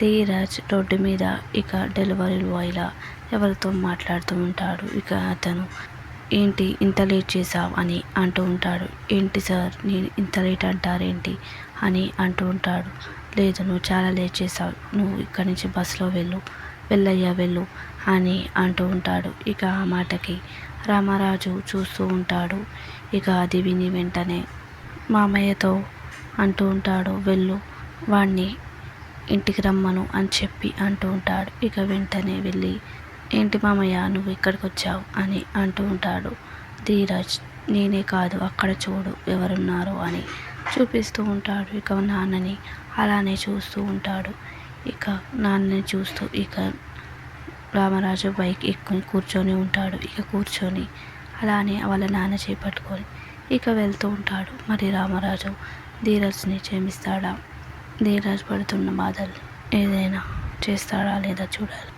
Dheeraj road మీద ఇక delivery బాయ్లా ఎవరితో మాట్లాడుతూ ఉంటాడు. ఇక అతను ఏంటి ఇంత లేట్ చేసావు అని అంటూ ఉంటాడు. ఏంటి సార్ నేను ఇంత లేట్ అంటారేంటి అని అంటూ ఉంటాడు. లేదు నువ్వు చాలా లేట్ చేసావు, నువ్వు ఇక్కడి నుంచి బస్సులో వెళ్ళయ్యా వెళ్ళు అని అంటూ ఉంటాడు. ఇక ఆ మాటకి రామరాజు చూస్తూ ఉంటాడు. ఇక అది విని వెంటనే మామయ్యతో అంటూ ఉంటాడు, వెళ్ళు వాణ్ణి ఇంటికి రమ్మను అని చెప్పి అంటూ ఉంటాడు. ఇక వెంటనే వెళ్ళి ఏంటి మామయ్య నువ్వు ఇక్కడికి వచ్చావు అని అంటూ ఉంటాడు. ధీరజ్ నేనే కాదు అక్కడ చూడు ఎవరున్నారు అని చూపిస్తూ ఉంటాడు. ఇక నాన్నని అలానే చూస్తూ ఉంటాడు. ఇక నాన్నని చూస్తూ ఇక రామరాజు బైక్ ఎక్కుని కూర్చొని ఉంటాడు. ఇక కూర్చొని అలానే వాళ్ళ నాన్న చేపట్టుకొని ఇక వెళ్తూ ఉంటాడు. మరి రామరాజు ధీరజ్ని క్షమిస్తాడా? ధీరజ్ పడుతున్న బాధలు ఏదైనా చేస్తాడా లేదా చూడాలి.